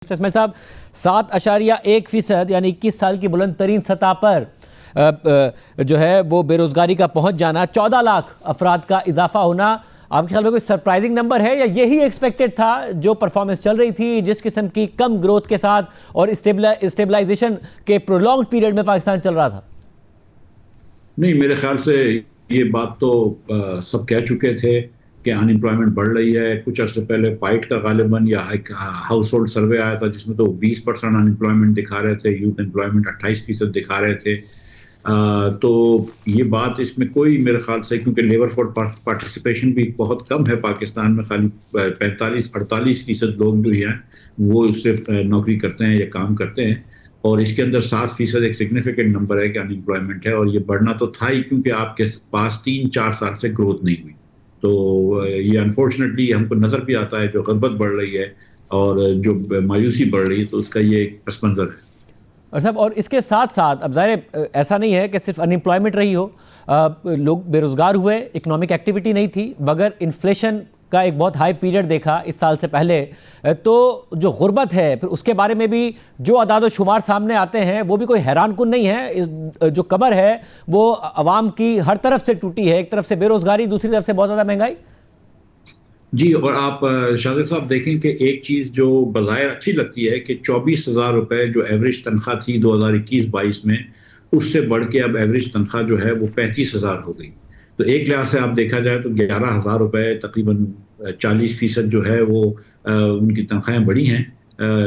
اسماعیل صاحب 7.1% یعنی 21 سال کی بلند ترین سطح پر جو ہے وہ بے روزگاری کا پہنچ جانا، 14 لاکھ افراد کا اضافہ ہونا، آپ کے خیال میں کوئی سرپرائزنگ نمبر ہے یا یہی ایکسپیکٹڈ تھا جو پرفارمنس چل رہی تھی جس قسم کی کم گروتھ کے ساتھ اور اسٹیبلائزیشن کے پرولونگڈ پیریڈ میں پاکستان چل رہا تھا؟ نہیں، میرے خیال سے یہ بات تو سب کہہ چکے تھے کہ ان امپلائمنٹ بڑھ رہی ہے۔ کچھ عرصے پہلے پائٹ کا غالباً یا ہاؤس ہولڈ سروے آیا تھا جس میں تو 20% ان امپلائمنٹ دکھا رہے تھے، یوتھ امپلائمنٹ 28% دکھا رہے تھے۔ تو یہ بات اس میں کوئی میرے خیال سے، کیونکہ لیبر فورس پارٹیسپیشن بھی بہت کم ہے پاکستان میں، خالی 45-48% لوگ جو ہیں وہ صرف نوکری کرتے ہیں یا کام کرتے ہیں، اور اس کے اندر 7% ایک سگنیفیکنٹ نمبر ہے کہ ان امپلائمنٹ ہے، اور یہ بڑھنا تو تھا ہی کیونکہ آپ کے پاس 3-4 سال سے گروتھ نہیں ہوئی۔ تو یہ انفارچونیٹلی ہم کو نظر بھی آتا ہے، جو غربت بڑھ رہی ہے اور جو مایوسی بڑھ رہی ہے، تو اس کا یہ ایک پس منظر ہے۔ اور صاحب، اور اس کے ساتھ ساتھ اب ظاہر ایسا نہیں ہے کہ صرف ان امپلائمنٹ رہی ہو، لوگ بے روزگار ہوئے، اکنامک ایکٹیویٹی نہیں تھی، مگر انفلیشن کا ایک بہت ہائی پیریڈ دیکھا اس سال سے پہلے، تو جو غربت ہے پھر اس کے بارے میں بھی جو اعداد و شمار سامنے آتے ہیں وہ بھی کوئی حیران کن نہیں ہے۔ جو کمر ہے وہ عوام کی ہر طرف سے ٹوٹی ہے، ایک طرف سے بے روزگاری، دوسری طرف سے بہت زیادہ مہنگائی۔ جی، اور آپ شاہد صاحب دیکھیں کہ ایک چیز جو بظاہر اچھی لگتی ہے کہ 24,000 روپے جو ایوریج تنخواہ تھی 2021-22 میں، اس سے بڑھ کے اب ایوریج تنخواہ جو ہے وہ 35,000 ہو گئی۔ تو ایک لحاظ سے آپ دیکھا جائے تو 11,000 روپے، تقریباً 40% جو ہے وہ ان کی تنخواہیں بڑھی ہیں،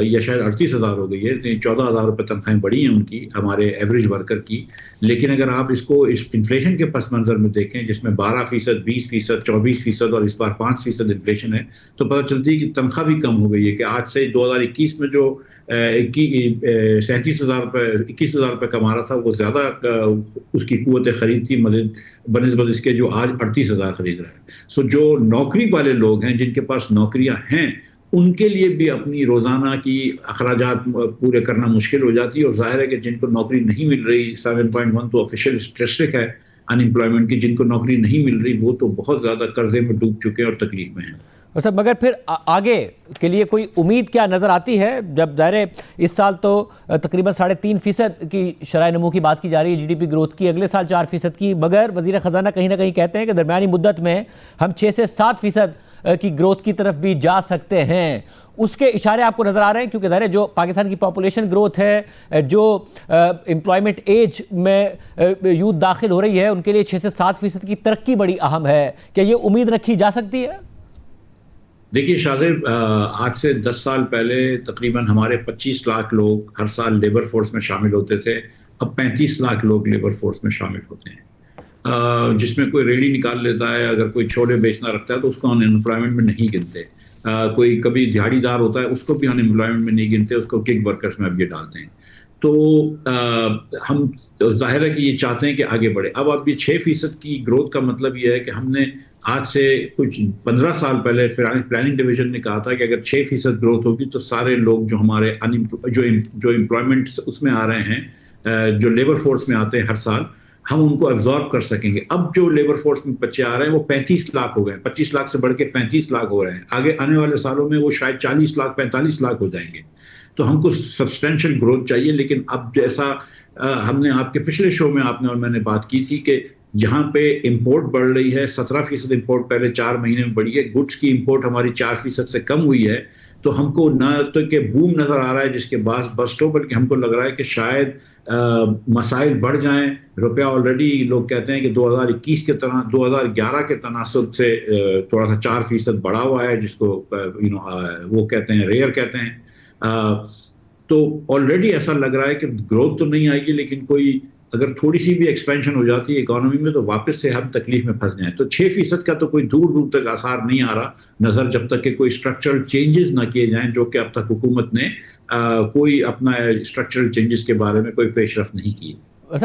یا شاید 38,000 ہو گئی ہے، 14,000 روپے تنخواہیں بڑھی ہیں ان کی، ہمارے ایوریج ورکر کی۔ لیکن اگر آپ اس کو اس انفلیشن کے پس منظر میں دیکھیں جس میں 12%، 20%، 24% اور اس بار 5% انفلیشن ہے، تو پتہ چلتی ہے کہ تنخواہ بھی کم ہو گئی ہے، کہ آج سے 2021 میں جو 37,000 روپے 21,000 روپے کما رہا تھا، وہ زیادہ اس کی قوت خرید تھی بنسبت اس کے جو آج 38,000 خرید رہا ہے۔ سو جو نوکری والے لوگ ہیں، جن کے پاس نوکریاں ہیں، ان کے لیے بھی اپنی روزانہ کی اخراجات پورے کرنا مشکل ہو جاتی ہے، اور ظاہر ہے کہ جن کو نوکری نہیں مل رہی، 7.1 تو آفیشیل اسٹیٹسٹک ہے ان امپلائمنٹ کی، جن کو نوکری نہیں مل رہی وہ تو بہت زیادہ قرضے میں ڈوب چکے ہیں اور تکلیف میں ہیں۔ اچھا، مگر پھر آگے کے لیے کوئی امید کیا نظر آتی ہے؟ جب ظاہر اس سال تو تقریباً 3.5% کی شرح نمو کی بات کی جا رہی ہے، جی ڈی پی گروتھ کی، اگلے سال 4% کی، مگر وزیر خزانہ کہیں نہ کہیں کہتے ہیں کہ درمیانی مدت میں ہم 6 سے 7% کی گروتھ کی طرف بھی جا سکتے ہیں۔ اس کے اشارے آپ کو نظر آ رہے ہیں؟ کیونکہ ظاہر جو پاکستان کی پاپولیشن گروتھ ہے، جو امپلائمنٹ ایج میں یوتھ داخل ہو رہی ہے، ان کے لیے 6 سے 7% کی ترقی بڑی اہم ہے۔ کیا یہ امید رکھی جا سکتی ہے؟ دیکھیے شاہد، آج سے 10 سال پہلے تقریباً ہمارے 25 لاکھ لوگ ہر سال لیبر فورس میں شامل ہوتے تھے، اب 35 لاکھ لوگ لیبر فورس میں شامل ہوتے ہیں، جس میں کوئی ریڑھی نکال لیتا ہے، اگر کوئی چھولے بیچنا رکھتا ہے تو اس کو ان امپلائمنٹ میں نہیں گنتے، کوئی کبھی دیہڑی دار ہوتا ہے اس کو بھی ان امپلائمنٹ میں نہیں گنتے، اس کو گگ ورکرز میں اب یہ ڈالتے ہیں۔ تو ہم ظاہر ہے کہ یہ چاہتے ہیں کہ آگے بڑھے۔ اب یہ 6% کی گروتھ کا مطلب یہ ہے کہ ہم نے آج سے کچھ 15 سال پہلے پلاننگ ڈویژن نے کہا تھا کہ اگر 6% گروتھ ہوگی تو سارے لوگ جو ہمارے جو امپلائمنٹ اس میں آ رہے ہیں، جو لیبر فورس میں آتے ہیں ہر سال، ہم ان کو ایبزارب کر سکیں گے۔ اب جو لیبر فورس میں بچے آ رہے ہیں وہ 35 لاکھ ہو گئے، 25 لاکھ سے بڑھ کے 35 لاکھ ہو رہے ہیں، آگے آنے والے سالوں میں وہ شاید 40 لاکھ 45 لاکھ ہو جائیں گے۔ تو ہم کو سبسٹینشل گروتھ چاہیے، لیکن اب جیسا ہم نے آپ کے پچھلے شو میں آپ نے اور میں نے بات کی تھی کہ جہاں پہ امپورٹ بڑھ رہی ہے، 17% امپورٹ پہلے 4 مہینے میں بڑھی ہے، گڈس کی امپورٹ ہماری 4% سے کم ہوئی ہے، تو ہم کو نہ تو کہ بوم نظر آ رہا ہے جس کے بعد بسٹ ہو، بلکہ ہم کو لگ رہا ہے کہ شاید مسائل بڑھ جائیں۔ روپیہ آلریڈی لوگ کہتے ہیں کہ 2021 کے 2011 کے تناسب سے تھوڑا سا 4% بڑھا ہوا ہے، جس کو وہ کہتے ہیں ریئر کہتے ہیں۔ تو آلریڈی ایسا لگ رہا ہے کہ گروتھ تو نہیں آئے گی، لیکن کوئی اگر تھوڑی سی بھی ایکسپینشن ہو جاتی ہے اکانومی میں تو واپس سے ہم تکلیف میں پھنس جائیں۔ تو 6% کا تو کوئی دور دور تک آثار نہیں آ رہا نظر، جب تک کہ کوئی اسٹرکچرل چینجز نہ کیے جائیں، جو کہ اب تک حکومت نے کوئی اپنا اسٹرکچرل چینجز کے بارے میں کوئی پیش رفت نہیں کی۔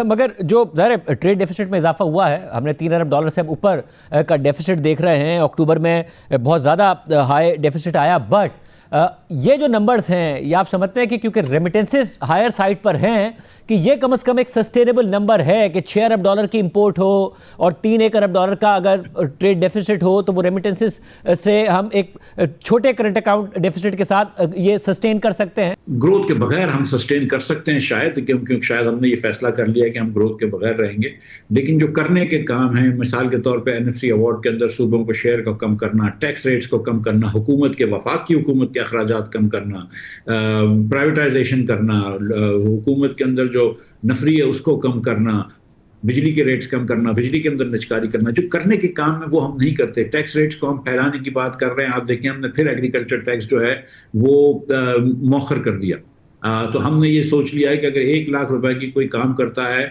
مگر جو ظاہر ٹریڈ ڈیفیسٹ میں اضافہ ہوا ہے، ہم نے $3 ارب سے اوپر کا ڈیفیسٹ دیکھ رہے ہیں، اکتوبر میں بہت زیادہ ہائی ڈیفیسٹ آیا، بٹ یہ جو نمبرز ہیں یہ آپ سمجھتے ہیں کہ کیونکہ ریمیٹنسز ہائر سائٹ پر ہیں کہ یہ کم از کم ایک سسٹینیبل نمبر ہے کہ 6 ارب ڈالر کی امپورٹ ہو اور 3 ارب ڈالر کا اگر ٹریڈ ڈیفیسٹ ہو تو وہ ریمیٹنسز سے ہم ایک چھوٹے کرنٹ اکاؤنٹ ڈیفیسٹ کے ساتھ یہ سسٹین کر سکتے ہیں؟ گروتھ کے بغیر ہم سسٹین کر سکتے ہیں شاید، کیونکہ شاید ہم نے یہ فیصلہ کر لیا کہ ہم گروتھ کے بغیر رہیں گے، لیکن جو کرنے کے کام ہیں مثال کے طور پہ NFC ایوارڈ کے اندر صوبوں کو شیئر کو کم کرنا، ٹیکس ریٹس کو کم کرنا، حکومت کے وفاق کی حکومت کے اخراجات کم کرنا، پرائیویٹائزیشن کرنا، حکومت کے اندر جو نفری ہے اس کو کم کرنا، بجلی کے ریٹس کم کرنا، بجلی کے اندر نجکاری کرنا، جو کرنے کے کام میں وہ ہم نہیں کرتے۔ ٹیکس ریٹس کو ہم پھیلانے کی بات کر رہے ہیں، آپ دیکھیں ہم نے پھر ایگریکلچر ٹیکس جو ہے وہ مؤخر کر دیا۔ تو ہم نے یہ سوچ لیا ہے کہ اگر 1 لاکھ روپے کی کوئی کام کرتا ہے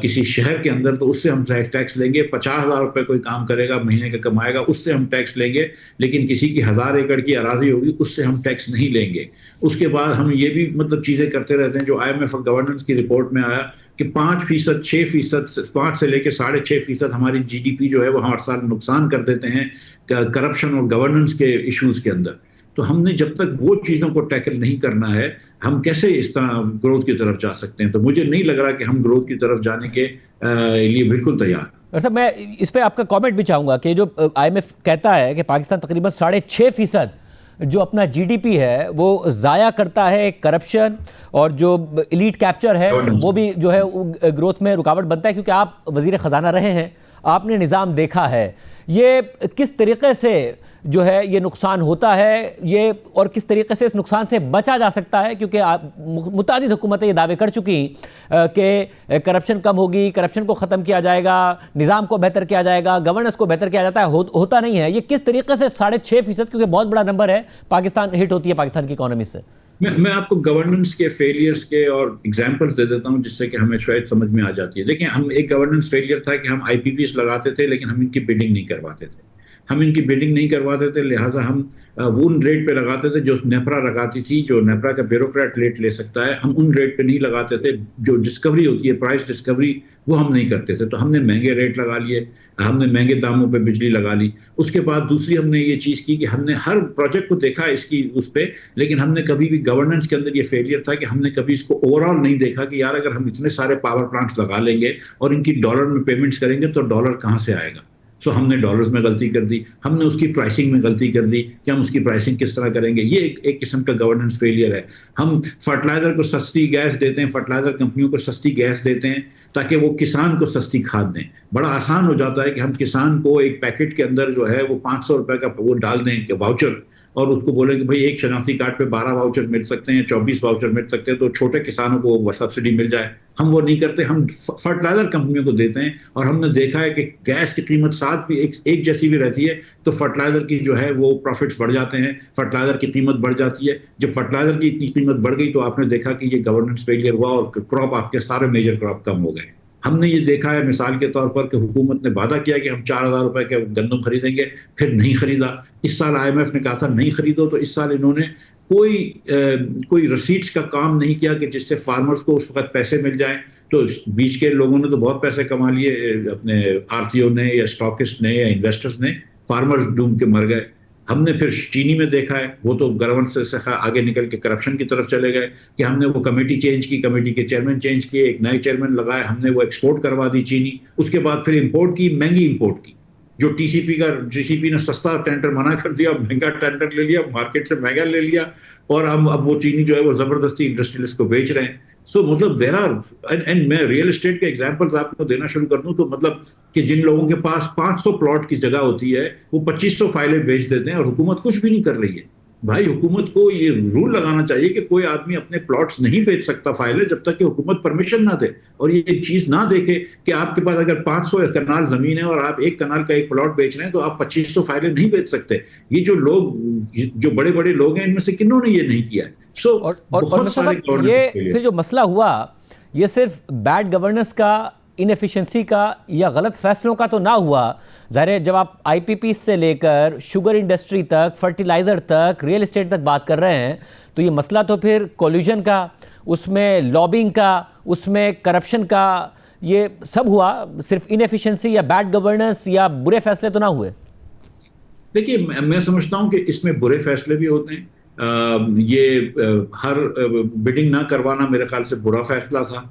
کسی شہر کے اندر تو اس سے ہم ٹیکس لیں گے، 50,000 روپے کوئی کام کرے گا مہینے کا کمائے گا اس سے ہم ٹیکس لیں گے، لیکن کسی کی 1000 ایکڑ کی اراضی ہوگی اس سے ہم ٹیکس نہیں لیں گے۔ اس کے بعد ہم یہ بھی چیزیں کرتے رہتے ہیں جو IMF گورننس کی رپورٹ میں آیا کہ 5%، 6%، 5 سے لے کے 6.5% ہماری GDP جو ہے وہ ہر سال نقصان کر دیتے ہیں کرپشن اور گورننس کے ایشوز کے اندر۔ تو ہم نے جب تک وہ چیزوں کو ٹیکل نہیں کرنا ہے ہم کیسے اس طرح گروتھ کی طرف جا سکتے ہیں؟ تو مجھے نہیں لگ رہا کہ ہم گروتھ کی طرف جانے کے لیے بالکل تیار ہیں۔ صاحب میں اس پہ آپ کا کامنٹ بھی چاہوں گا کہ جو IMF کہتا ہے کہ پاکستان تقریباً 6.5% جو اپنا GDP ہے وہ ضائع کرتا ہے کرپشن اور جو ایلیٹ کیپچر ہے وہ بھی جو ہے گروتھ میں رکاوٹ بنتا ہے، کیونکہ آپ وزیر خزانہ رہے ہیں، آپ نے نظام دیکھا ہے، یہ کس طریقے سے جو ہے یہ نقصان ہوتا ہے یہ اور کس طریقے سے اس نقصان سے بچا جا سکتا ہے؟ کیونکہ متعدد حکومتیں یہ دعوے کر چکی کہ کرپشن کم ہوگی، کرپشن کو ختم کیا جائے گا، نظام کو بہتر کیا جائے گا، گورننس کو بہتر کیا جاتا ہے، ہوتا نہیں ہے۔ یہ کس طریقے سے 6.5% کیونکہ بہت بڑا نمبر ہے پاکستان ہٹ ہوتی ہے پاکستان کی اکانومی سے؟ میں آپ کو گورننس کے فیلیئرز کے اور ایگزامپلس دے دیتا ہوں جس سے کہ ہمیں شاید سمجھ میں آ جاتی ہے۔ دیکھیں ہم ایک گورننس فیلیئر تھا کہ ہم IPPs لگاتے تھے لیکن ہم ان کی بڈنگ نہیں کرواتے تھے، لہٰذا ہم ان ریٹ پہ لگاتے تھے جو نیپرا لگاتی تھی، جو نیپرا کا بیوروکریٹ ریٹ لے سکتا ہے، ہم ان ریٹ پہ نہیں لگاتے تھے۔ جو ڈسکوری ہوتی ہے پرائس ڈسکوری وہ ہم نہیں کرتے تھے، تو ہم نے مہنگے ریٹ لگا لیے، ہم نے مہنگے داموں پہ بجلی لگا لی۔ اس کے بعد دوسری ہم نے یہ چیز کی کہ ہم نے ہر پروجیکٹ کو دیکھا اس پہ، لیکن ہم نے کبھی بھی گورننس کے اندر یہ فیلئر تھا کہ ہم نے کبھی اس کو اوور آل نہیں دیکھا کہ یار اگر ہم اتنے سارے پاور پلانٹس لگا لیں گے اور ان کی ڈالر میں پیمنٹس کریں گے تو ڈالر کہاں سے آئے گا؟ ہم نے ڈالرز میں غلطی کر دی، ہم نے اس کی پرائسنگ میں غلطی کر دی کہ ہم اس کی پرائسنگ کس طرح کریں گے۔ یہ ایک قسم کا گورننس فیلئر ہے۔ ہم فرٹیلائزر کو سستی گیس دیتے ہیں، فرٹیلائزر کمپنیوں کو سستی گیس دیتے ہیں تاکہ وہ کسان کو سستی کھاد دیں۔ بڑا آسان ہو جاتا ہے کہ ہم کسان کو ایک پیکٹ کے اندر جو ہے وہ 500 روپے کا وہ ڈال دیں کہ واؤچر، اور اس کو بولیں کہ بھائی ایک شناختی کارڈ پہ 12 واؤچر مل سکتے ہیں، 24 واؤچر مل سکتے ہیں، تو چھوٹے کسانوں کو وہ سبسڈی مل جائے۔ ہم وہ نہیں کرتے، ہم فرٹیلائزر کمپنیوں کو دیتے ہیں، اور ہم نے دیکھا ہے کہ گیس کی قیمت ساتھ بھی ایک جیسی بھی رہتی ہے تو فرٹیلائزر کی جو ہے وہ پروفٹس بڑھ جاتے ہیں، فرٹیلائزر کی قیمت بڑھ جاتی ہے۔ جب فرٹیلائزر کی اتنی قیمت بڑھ گئی تو آپ نے دیکھا کہ یہ گورننس فیلئر ہوا اور کراپ آپ کے سارے میجر کراپ کم ہو گئے۔ ہم نے یہ دیکھا ہے مثال کے طور پر کہ حکومت نے وعدہ کیا کہ ہم 4000 روپے کے گندم خریدیں گے، پھر نہیں خریدا۔ اس سال IMF نے کہا تھا نہیں خریدو، تو اس سال انہوں نے کوئی رسیٹس کا کام نہیں کیا کہ جس سے فارمرز کو اس وقت پیسے مل جائیں۔ تو بیچ کے لوگوں نے تو بہت پیسے کما لیے، اپنے آرتیوں نے یا اسٹاکسٹ نے یا انویسٹرز نے، فارمرز ڈوب کے مر گئے۔ ہم نے پھر چینی میں دیکھا ہے، وہ تو گورننس سے آگے نکل کے کرپشن کی طرف چلے گئے کہ ہم نے وہ کمیٹی چینج کی، کمیٹی کے چیئرمین چینج کیے، ایک نئے چیئرمین لگائے، ہم نے وہ ایکسپورٹ کروا دی چینی۔ اس کے بعد پھر امپورٹ کی، مہنگی امپورٹ کی، جو GCP نے سستا ٹینڈر منع کر دیا، مہنگا ٹینڈر لے لیا، مارکیٹ سے مہنگا لے لیا، اور اب وہ چینی جو ہے وہ زبردستی انڈسٹریلسٹ کو بیچ رہے ہیں۔ سو مطلب دیر آر، اینڈ میں ریئل اسٹیٹ کے ایگزامپلز آپ کو دینا شروع کر دوں تو مطلب کہ جن لوگوں کے پاس 500 پلاٹ کی جگہ ہوتی ہے وہ 2500 فائلیں بیچ دیتے ہیں، اور حکومت کچھ بھی نہیں کر رہی ہے۔ بھائی حکومت کو یہ رول لگانا چاہیے کہ کوئی آدمی اپنے پلاٹس نہیں بیچ سکتا فائلیں جب تک کہ حکومت پرمیشن نہ دے، اور یہ ایک چیز نہ دیکھے کہ آپ کے پاس اگر 500 کنال زمین ہے اور آپ 1 کنال کا ایک پلاٹ بیچ رہے ہیں تو آپ 2500 فائلیں نہیں بیچ سکتے۔ یہ جو لوگ، جو بڑے بڑے لوگ ہیں، ان میں سے کنہوں نے یہ نہیں کیا ہے؟ یہ پھر جو مسئلہ ہوا یہ صرف بیڈ گورننس کا، انیفیشنسی کا یا غلط فیصلوں کا تو نہ ہوا۔ ظاہر ہے جب آپ IPP سے لے کر شوگر انڈسٹری تک، فرٹیلائزر تک، ریئل اسٹیٹ تک بات کر رہے ہیں تو یہ مسئلہ تو پھر کولیوژن کا، اس میں لابنگ کا، اس میں کرپشن کا، یہ سب ہوا۔ صرف انیفیشنسی یا بیڈ گورننس یا برے فیصلے تو نہ ہوئے؟ دیکھیے میں سمجھتا ہوں کہ اس میں برے فیصلے بھی ہوتے ہیں، یہ ہر بڈنگ نہ کروانا میرے خیال سے برا فیصلہ تھا.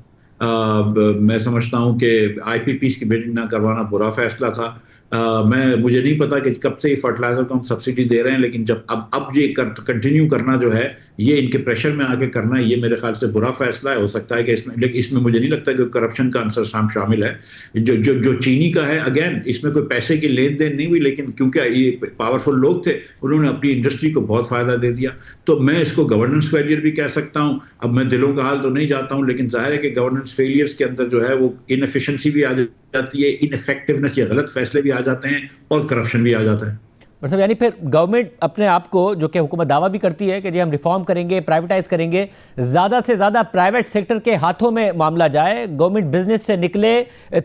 میں سمجھتا ہوں کہ آئی پی پیز کی بڈنگ نہ کروانا برا فیصلہ تھا. مجھے نہیں پتا کہ کب سے یہ فرٹیلائزر کو ہم سبسڈی دے رہے ہیں, لیکن جب اب یہ کنٹینیو کرنا جو ہے, یہ ان کے پریشر میں آ کے کرنا ہے, یہ میرے خیال سے برا فیصلہ ہے. ہو سکتا ہے کہ لیکن اس میں مجھے نہیں لگتا کہ کرپشن کا عنصر شامل ہے. جو چینی کا ہے, اگین اس میں کوئی پیسے کی لین دین نہیں ہوئی, لیکن کیونکہ یہ پاورفل لوگ تھے, انہوں نے اپنی انڈسٹری کو بہت فائدہ دے دیا. تو میں اس کو گورننس فیلئر بھی کہہ سکتا ہوں. اب میں دلوں کا حال تو نہیں جاتا ہوں, لیکن ظاہر ہے کہ گورننس فیلئرس کے اندر جو ہے وہ انفیشنسی بھی آ جاتی ہے, ان افیکٹونیس یا غلط فیصلے بھی آ جاتے ہیں, اور کرپشن بھی آ جاتا ہے. مطلب یعنی پھر گورنمنٹ اپنے آپ کو, جو کہ حکومت دعویٰ بھی کرتی ہے کہ جی ہم ریفارم کریں گے, پرائیویٹائز کریں گے, زیادہ سے زیادہ پرائیویٹ سیکٹر کے ہاتھوں میں معاملہ جائے, گورنمنٹ بزنس سے نکلے,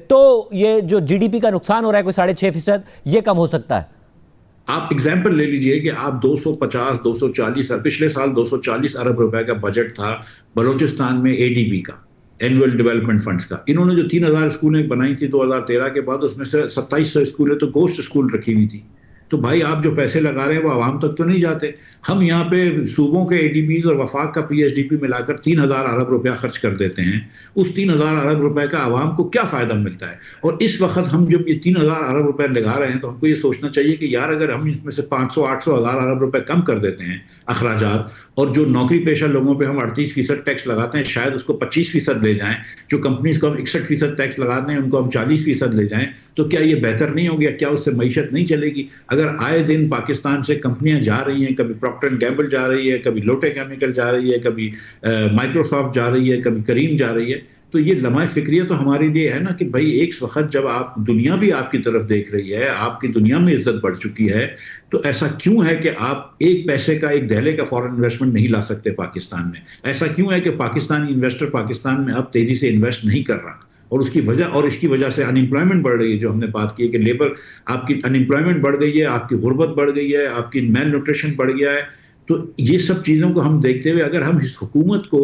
تو یہ جو جی ڈی پی کا نقصان ہو رہا ہے کوئی 6.5%, یہ کم ہو سکتا ہے. آپ اگزامپل لے لیجئے کہ آپ 240 پچھلے سال 240 ارب روپے کا بجٹ تھا بلوچستان میں اے ڈی بی کا, اینول ڈیولپمنٹ فنڈز کا. انہوں نے جو 3000 اسکولیں بنائی تھی 2013 کے بعد, اس میں سے 2700 اسکولیں تو گوشت اسکول رکھی ہوئی تھی. تو بھائی آپ جو پیسے لگا رہے ہیں وہ عوام تک تو نہیں جاتے. ہم یہاں پہ صوبوں کے اے ڈی بیز اور وفاق کا پی ایس ڈی پی ملا کر 3000 ارب روپیہ خرچ کر دیتے ہیں. اس 3000 ارب روپے کا عوام کو کیا فائدہ ملتا ہے؟ اور اس وقت ہم جب یہ 3000 ارب روپے لگا رہے ہیں تو ہم کو یہ سوچنا چاہیے کہ یار اگر ہم اس میں سے 500 800 ہزار ارب روپے کم کر دیتے ہیں اخراجات, اور جو نوکری پیشہ لوگوں پہ ہم 38% ٹیکس لگاتے ہیں شاید اس کو 25% لے جائیں, جو کمپنیز کو ہم 61% ٹیکس لگاتے ہیں ان کو ہم 40% لے جائیں, تو کیا یہ بہتر نہیں ہو گیا؟ کیا اس سے معیشت نہیں چلے گی؟ اگر آئے دن پاکستان سے کمپنیاں جا رہی ہیں, کبھی پراکٹر اینڈ گیمبل جا رہی ہے, کبھی لوٹے کیمیکل جا رہی ہے, کبھی مائکروسافٹ جا رہی ہے, کبھی کریم جا رہی ہے, تو یہ لمحہ فکریہ تو ہمارے لیے ہے نا کہ بھائی ایک وقت جب آپ دنیا بھی آپ کی طرف دیکھ رہی ہے, آپ کی دنیا میں عزت بڑھ چکی ہے, تو ایسا کیوں ہے کہ آپ ایک پیسے کا, ایک دہلے کا فورن انویسٹمنٹ نہیں لا سکتے پاکستان میں؟ ایسا کیوں ہے کہ پاکستانی انویسٹر پاکستان میں اب تیزی سے انویسٹ نہیں کر رہا؟ اور اس کی وجہ سے انمپلائمنٹ بڑھ رہی ہے, جو ہم نے بات کی ہے کہ لیبر, آپ کی انمپلائمنٹ بڑھ گئی ہے, آپ کی غربت بڑھ گئی ہے, آپ کی میل نیوٹریشن بڑھ گیا ہے. تو یہ سب چیزوں کو ہم دیکھتے ہوئے اگر ہم اس حکومت کو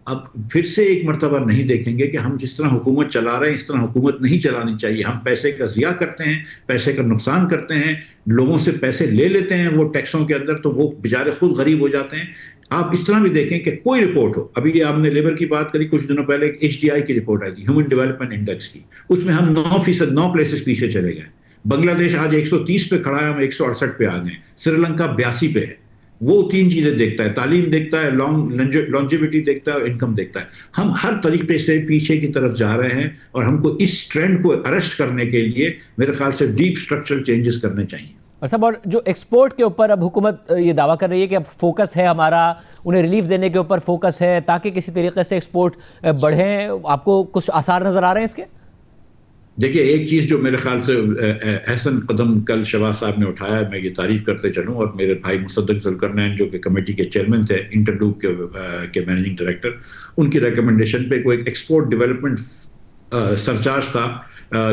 اب پھر سے ایک مرتبہ نہیں دیکھیں گے کہ ہم جس طرح حکومت چلا رہے ہیں اس طرح حکومت نہیں چلانی چاہیے. ہم پیسے کا ضیاع کرتے ہیں, پیسے کا نقصان کرتے ہیں, لوگوں سے پیسے لے لیتے ہیں وہ ٹیکسوں کے اندر, تو وہ بیچارے خود غریب ہو جاتے ہیں. آپ اس طرح بھی دیکھیں کہ کوئی رپورٹ ہو, ابھی آپ نے لیبر کی بات کری, کچھ دنوں پہلے ایک HDI کی رپورٹ آئی تھی, ہیومن ڈیولپمنٹ انڈیکس کی, اس میں ہم 9 پلیسز پیچھے چلے گئے. بنگلہ دیش آج 130 پہ کھڑا ہے, ہم 168 پہ آ گئے. سری لنکا 82 پہ ہے. وہ 3 چیزیں دیکھتا ہے, تعلیم دیکھتا ہے, لانجیوٹی دیکھتا ہے, اور انکم دیکھتا ہے. ہم ہر طریقے سے پیچھے کی طرف جا رہے ہیں, اور ہم کو اس ٹرینڈ کو اریسٹ کرنے کے لیے میرے خیال سے ڈیپ اسٹرکچرل چینجز کرنے چاہیے. اور جو ایکسپورٹ کے اوپر اب حکومت یہ دعویٰ کر رہی ہے کہ اب فوکس ہے ہمارا, انہیں ریلیف دینے کے اوپر فوکس ہے تاکہ کسی طریقے سے ایکسپورٹ بڑھیں, آپ کو کچھ آثار نظر آ رہے ہیں اس کے؟ دیکھیے ایک چیز جو میرے خیال سے احسن قدم کل شہباز صاحب نے اٹھایا ہے, میں یہ تعریف کرتے چلوں, اور میرے بھائی مصدق ذوالقرنین جو کہ کمیٹی کے چیئرمین تھے, انٹرلوپ کے مینیجنگ ڈائریکٹر, ان کی ریکمنڈیشن پہ کوئی ایکسپورٹ ڈیولپمنٹ سرچارج تھا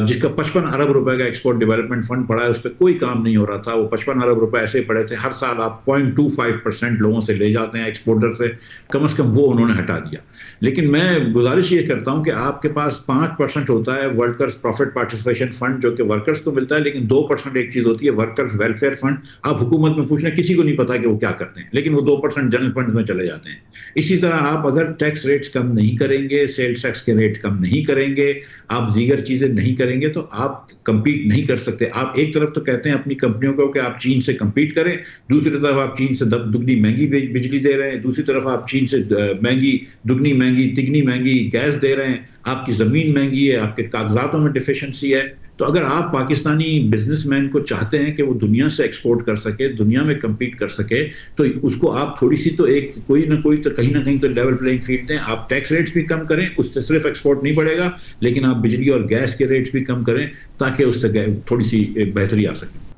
جس کا 55 ارب روپے کا ایکسپورٹ ڈیولپمنٹ فنڈ پڑا ہے, اس پہ کوئی کام نہیں ہو رہا تھا. وہ 55 ارب روپے ایسے پڑے تھے, ہر سال آپ 0.25% لوگوں سے لے جاتے ہیں ایکسپورٹر سے, کم از کم وہ انہوں نے ہٹا دیا. لیکن میں گزارش یہ کرتا ہوں کہ آپ کے پاس 5% ہوتا ہے ورکرز پروفٹ پارٹیسپیشن فنڈ, جو کہ ورکرز کو ملتا ہے, لیکن 2% ایک چیز ہوتی ہے ورکرز ویلفیئر فنڈ. آپ حکومت میں پوچھنا, کسی کو نہیں پتا کہ وہ کیا کرتے ہیں, لیکن وہ 2% جنرل فنڈ میں چلے جاتے ہیں. اسی طرح آپ اگر ٹیکس ریٹس کم نہیں کریں گے, سیلز ٹیکس کے ریٹ کم نہیں کریں گے, آپ دیگر چیزیں نہیں کریں گے, تو آپ کمپیٹ نہیں کر سکتے. آپ ایک طرف تو کہتے ہیں اپنی کمپنیوں کو کہ آپ چین سے کمپیٹ کریں, دوسری طرف آپ چین سے دگنی مہنگی بجلی دے رہے ہیں, دوسری طرف آپ چین سے دگنی مہنگی تگنی مہنگی گیس دے رہے ہیں, آپ کی زمین مہنگی ہے, آپ کے کاغذاتوں میں ڈیفیشنسی ہے. تو اگر آپ پاکستانی بزنس مین کو چاہتے ہیں کہ وہ دنیا سے ایکسپورٹ کر سکے, دنیا میں کمپیٹ کر سکے, تو اس کو آپ تھوڑی سی تو ایک کوئی نہ کوئی تو کہیں نہ کہیں تو لیول پلینگ فیلڈ دیں. آپ ٹیکس ریٹس بھی کم کریں, اس سے صرف ایکسپورٹ نہیں بڑھے گا, لیکن آپ بجلی اور گیس کے ریٹس بھی کم کریں تاکہ اس سے تھوڑی سی بہتری آ سکے.